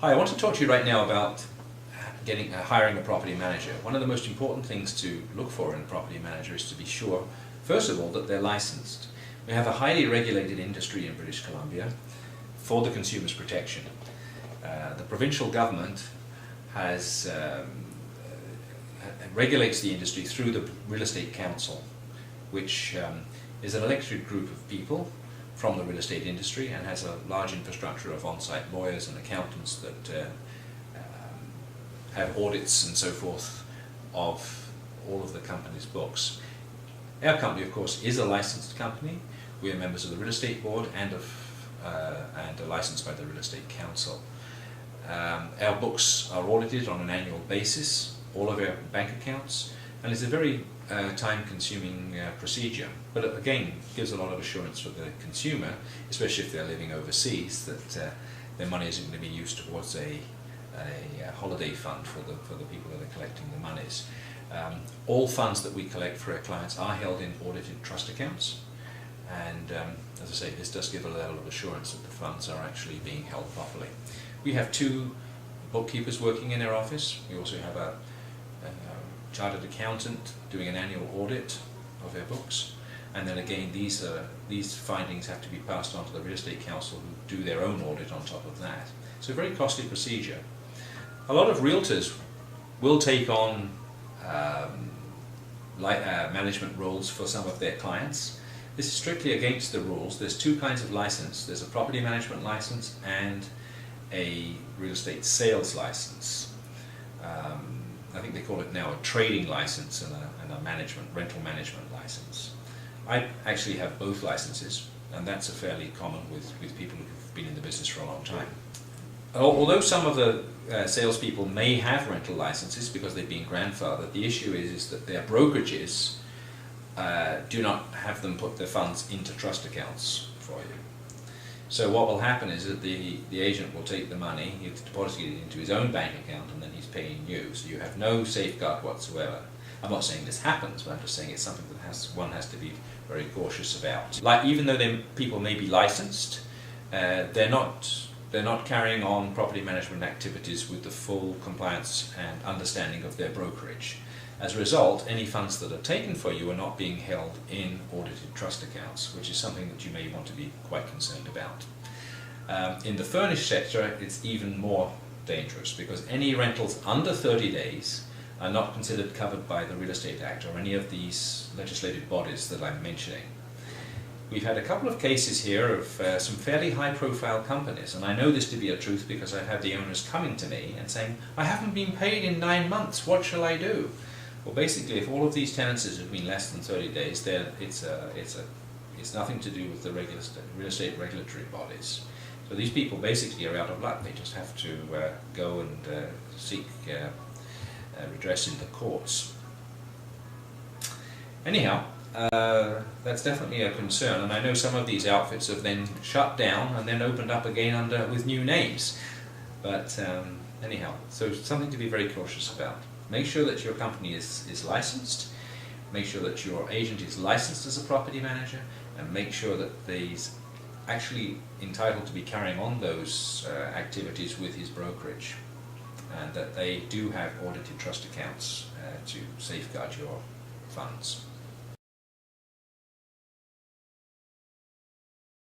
Hi, I want to talk to you right now about hiring a property manager. One of the most important things to look for in a property manager is to be sure, first of all, that they're licensed. We have a highly regulated industry in British Columbia for the consumer's protection. The provincial government regulates the industry through the Real Estate Council, which is an elected group of people from the real estate industry and has a large infrastructure of on-site lawyers and accountants that have audits and so forth of all of the company's books. Our company, of course, is a licensed company. We are members of the Real Estate Board and are licensed by the Real Estate Council. Our books are audited on an annual basis, all of our bank accounts, and it's a very time-consuming procedure, but it, again, gives a lot of assurance for the consumer, especially if they're living overseas, that their money isn't going to be used towards a holiday fund for the people that are collecting the monies. All funds that we collect for our clients are held in audited trust accounts, and as I say, this does give a level of assurance that the funds are actually being held properly. We have 2 bookkeepers working in our office. We also have a chartered accountant doing an annual audit of our books, and then again these findings have to be passed on to the Real Estate Council, who do their own audit on top of that. So a very costly procedure. A lot of realtors will take on management roles for some of their clients. This is strictly against the rules. There's 2 kinds of license. There's a property management license and a real estate sales license. I think they call it now a trading license and a rental management license. I actually have both licenses, and that's a fairly common with people who've been in the business for a long time. Although some of the salespeople may have rental licenses because they've been grandfathered, the issue is that their brokerages do not have them put their funds into trust accounts for you. So what will happen is that the agent will take the money, he's deposited it into his own bank account, and then he's paying you. So you have no safeguard whatsoever. I'm not saying this happens, but I'm just saying it's something that one has to be very cautious about. Like, even though people may be licensed, they're not carrying on property management activities with the full compliance and understanding of their brokerage. As a result, any funds that are taken for you are not being held in audited trust accounts, which is something that you may want to be quite concerned about. In the furnished sector, it's even more dangerous, because any rentals under 30 days are not considered covered by the Real Estate Act or any of these legislative bodies that I'm mentioning. We've had a couple of cases here of some fairly high-profile companies, and I know this to be a truth because I've had the owners coming to me and saying, "I haven't been paid in 9 months, what shall I do?" Well, basically, if all of these tenancies have been less than 30 days, then it's nothing to do with the real estate regulatory bodies. So these people basically are out of luck. They just have to go and seek redress in the courts. Anyhow, that's definitely a concern, and I know some of these outfits have then shut down and then opened up again with new names. But anyhow, so something to be very cautious about. Make sure that your company is licensed, make sure that your agent is licensed as a property manager, and make sure that he's actually entitled to be carrying on those activities with his brokerage, and that they do have audited trust accounts to safeguard your funds.